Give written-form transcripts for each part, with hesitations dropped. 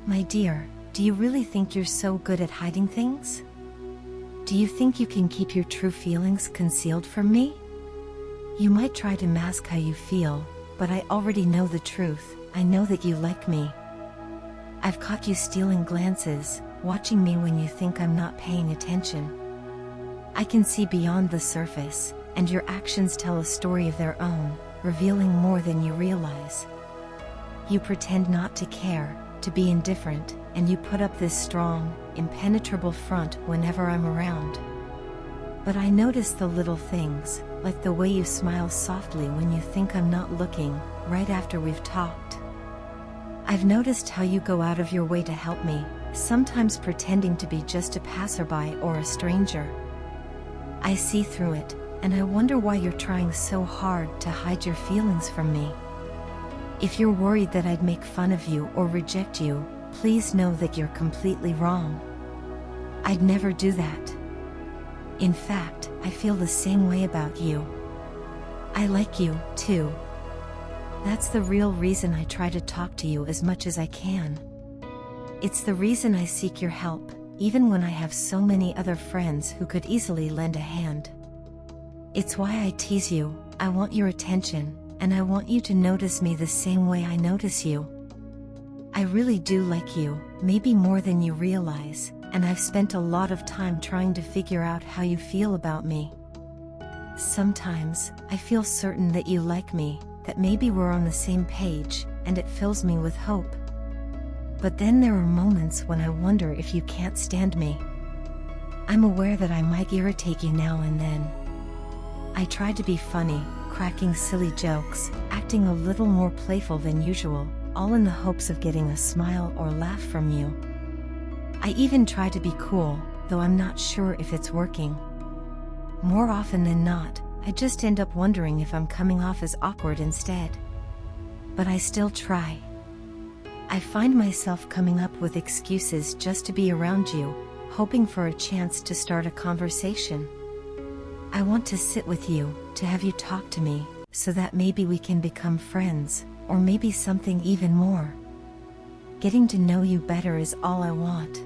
My dear, do you really think you're so good at hiding things? Do you think you can keep your true feelings concealed from me? You might try to mask how you feel, but I already know the truth. I know that you like me. I've caught you stealing glances, watching me when you think I'm not paying attention. I can see beyond the surface, and your actions tell a story of their own, revealing more than you realize. You pretend not to care, to be indifferent, and you put up this strong, impenetrable front whenever I'm around. But I notice the little things, like the way you smile softly when you think I'm not looking, right after we've talked. I've noticed how you go out of your way to help me, sometimes pretending to be just a passerby or a stranger. I see through it, and I wonder why you're trying so hard to hide your feelings from me. If you're worried that I'd make fun of you or reject you, please know that you're completely wrong. I'd never do that. In fact, I feel the same way about you. I like you, too. That's the real reason I try to talk to you as much as I can. It's the reason I seek your help, even when I have so many other friends who could easily lend a hand. It's why I tease you. I want your attention, and I want you to notice me the same way I notice you. I really do like you, maybe more than you realize, and I've spent a lot of time trying to figure out how you feel about me. Sometimes, I feel certain that you like me, that maybe we're on the same page, and it fills me with hope. But then there are moments when I wonder if you can't stand me. I'm aware that I might irritate you now and then. I try to be funny, cracking silly jokes, acting a little more playful than usual, all in the hopes of getting a smile or laugh from you. I even try to be cool, though I'm not sure if it's working. More often than not, I just end up wondering if I'm coming off as awkward instead. But I still try. I find myself coming up with excuses just to be around you, hoping for a chance to start a conversation. I want to sit with you, to have you talk to me, so that maybe we can become friends, or maybe something even more. Getting to know you better is all I want.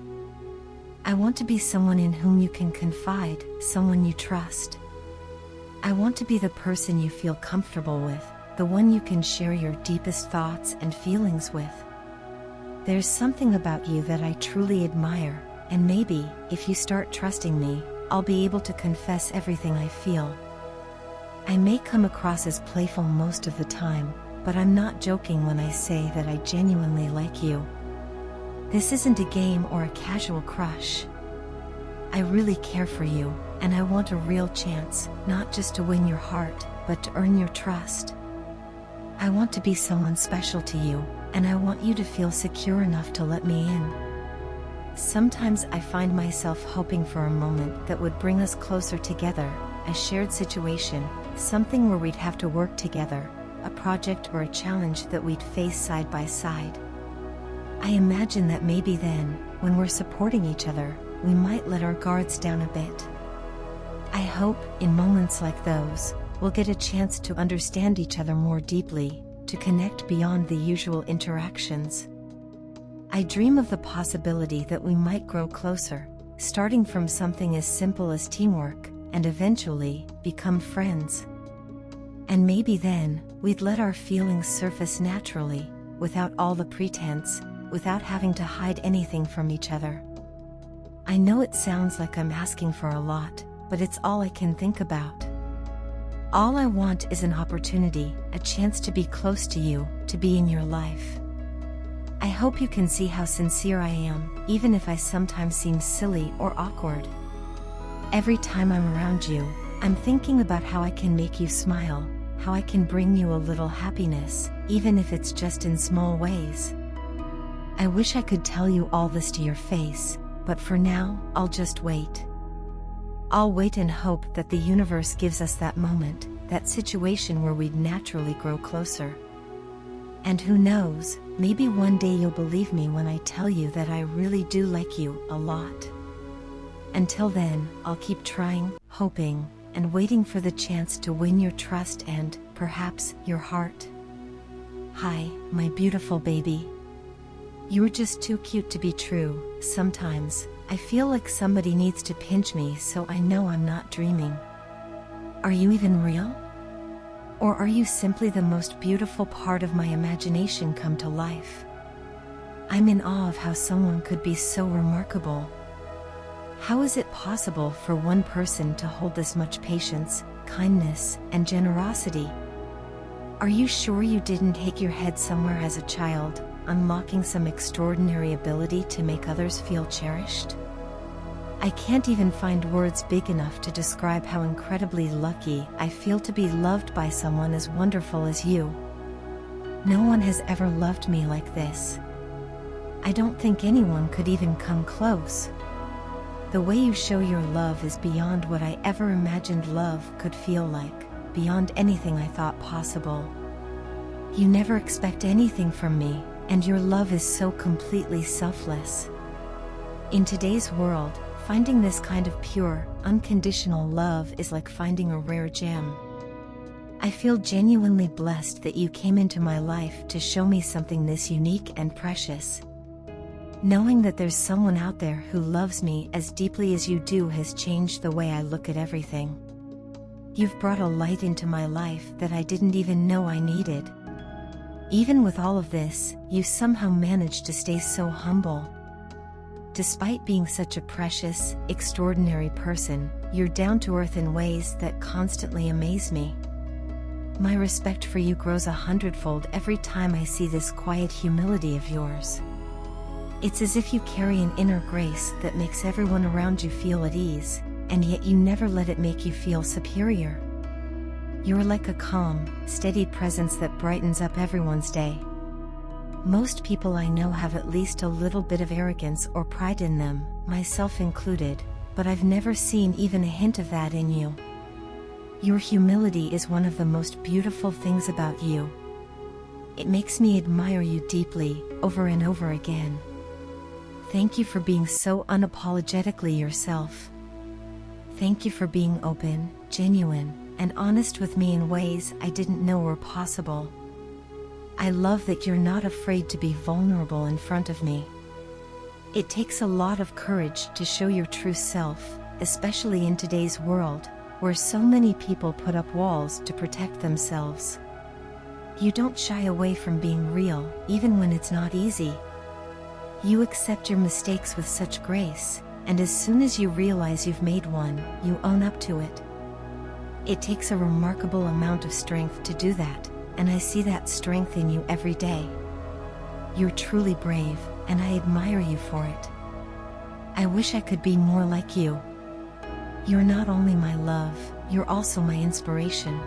I want to be someone in whom you can confide, someone you trust. I want to be the person you feel comfortable with, the one you can share your deepest thoughts and feelings with. There's something about you that I truly admire, and maybe, if you start trusting me, I'll be able to confess everything I feel. I may come across as playful most of the time, but I'm not joking when I say that I genuinely like you. This isn't a game or a casual crush. I really care for you, and I want a real chance, not just to win your heart, but to earn your trust. I want to be someone special to you, and I want you to feel secure enough to let me in. Sometimes I find myself hoping for a moment that would bring us closer together, a shared situation, something where we'd have to work together, a project or a challenge that we'd face side by side. I imagine that maybe then, when we're supporting each other, we might let our guards down a bit. I hope, in moments like those, we'll get a chance to understand each other more deeply, to connect beyond the usual interactions. I dream of the possibility that we might grow closer, starting from something as simple as teamwork, and eventually, become friends. And maybe then, we'd let our feelings surface naturally, without all the pretense, without having to hide anything from each other. I know it sounds like I'm asking for a lot, but it's all I can think about. All I want is an opportunity, a chance to be close to you, to be in your life. I hope you can see how sincere I am, even if I sometimes seem silly or awkward. Every time I'm around you, I'm thinking about how I can make you smile, how I can bring you a little happiness, even if it's just in small ways. I wish I could tell you all this to your face, but for now, I'll just wait. I'll wait and hope that the universe gives us that moment, that situation where we'd naturally grow closer. And who knows, maybe one day you'll believe me when I tell you that I really do like you a lot. Until then, I'll keep trying, hoping, and waiting for the chance to win your trust and, perhaps, your heart. Hi, my beautiful baby. You're just too cute to be true. Sometimes, I feel like somebody needs to pinch me so I know I'm not dreaming. Are you even real? Or are you simply the most beautiful part of my imagination come to life? I'm in awe of how someone could be so remarkable. How is it possible for one person to hold this much patience, kindness, and generosity? Are you sure you didn't hit your head somewhere as a child, unlocking some extraordinary ability to make others feel cherished? I can't even find words big enough to describe how incredibly lucky I feel to be loved by someone as wonderful as you. No one has ever loved me like this. I don't think anyone could even come close. The way you show your love is beyond what I ever imagined love could feel like, beyond anything I thought possible. You never expect anything from me, and your love is so completely selfless. In today's world, finding this kind of pure, unconditional love is like finding a rare gem. I feel genuinely blessed that you came into my life to show me something this unique and precious. Knowing that there's someone out there who loves me as deeply as you do has changed the way I look at everything. You've brought a light into my life that I didn't even know I needed. Even with all of this, you somehow managed to stay so humble. Despite being such a precious, extraordinary person, you're down to earth in ways that constantly amaze me. My respect for you grows 100-fold every time I see this quiet humility of yours. It's as if you carry an inner grace that makes everyone around you feel at ease, and yet you never let it make you feel superior. You're like a calm, steady presence that brightens up everyone's day. Most people I know have at least a little bit of arrogance or pride in them, myself included, but I've never seen even a hint of that in you. Your humility is one of the most beautiful things about you. It makes me admire you deeply, over and over again. Thank you for being so unapologetically yourself. Thank you for being open, genuine, and honest with me in ways I didn't know were possible. I love that you're not afraid to be vulnerable in front of me. It takes a lot of courage to show your true self, especially in today's world, where so many people put up walls to protect themselves. You don't shy away from being real, even when it's not easy. You accept your mistakes with such grace, and as soon as you realize you've made one, you own up to it. It takes a remarkable amount of strength to do that, and I see that strength in you every day. You're truly brave, and I admire you for it. I wish I could be more like you. You're not only my love, you're also my inspiration.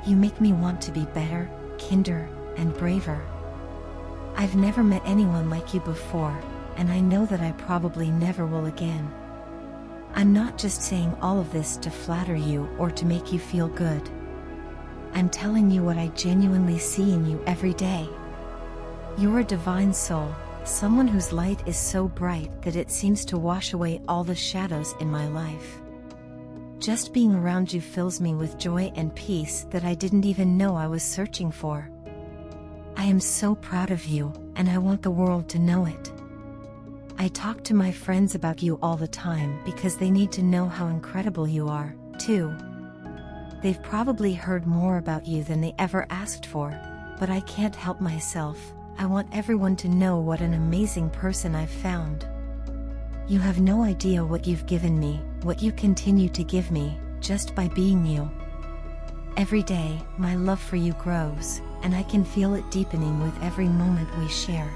You make me want to be better, kinder, and braver. I've never met anyone like you before, and I know that I probably never will again. I'm not just saying all of this to flatter you or to make you feel good. I'm telling you what I genuinely see in you every day. You're a divine soul, someone whose light is so bright that it seems to wash away all the shadows in my life. Just being around you fills me with joy and peace that I didn't even know I was searching for. I am so proud of you, and I want the world to know it. I talk to my friends about you all the time because they need to know how incredible you are, too. They've probably heard more about you than they ever asked for, but I can't help myself. I want everyone to know what an amazing person I've found. You have no idea what you've given me, what you continue to give me, just by being you. Every day, my love for you grows, and I can feel it deepening with every moment we share.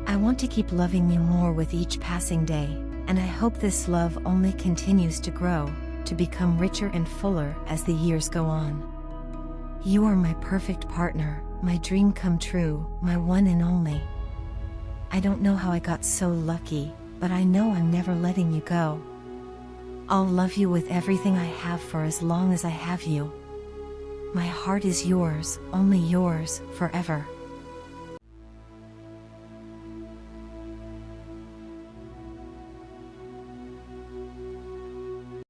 I want to keep loving you more with each passing day, and I hope this love only continues to grow, to become richer and fuller as the years go on. You are my perfect partner, my dream come true, my one and only. I don't know how I got so lucky, but I know I'm never letting you go. I'll love you with everything I have for as long as I have you. My heart is yours, only yours, forever.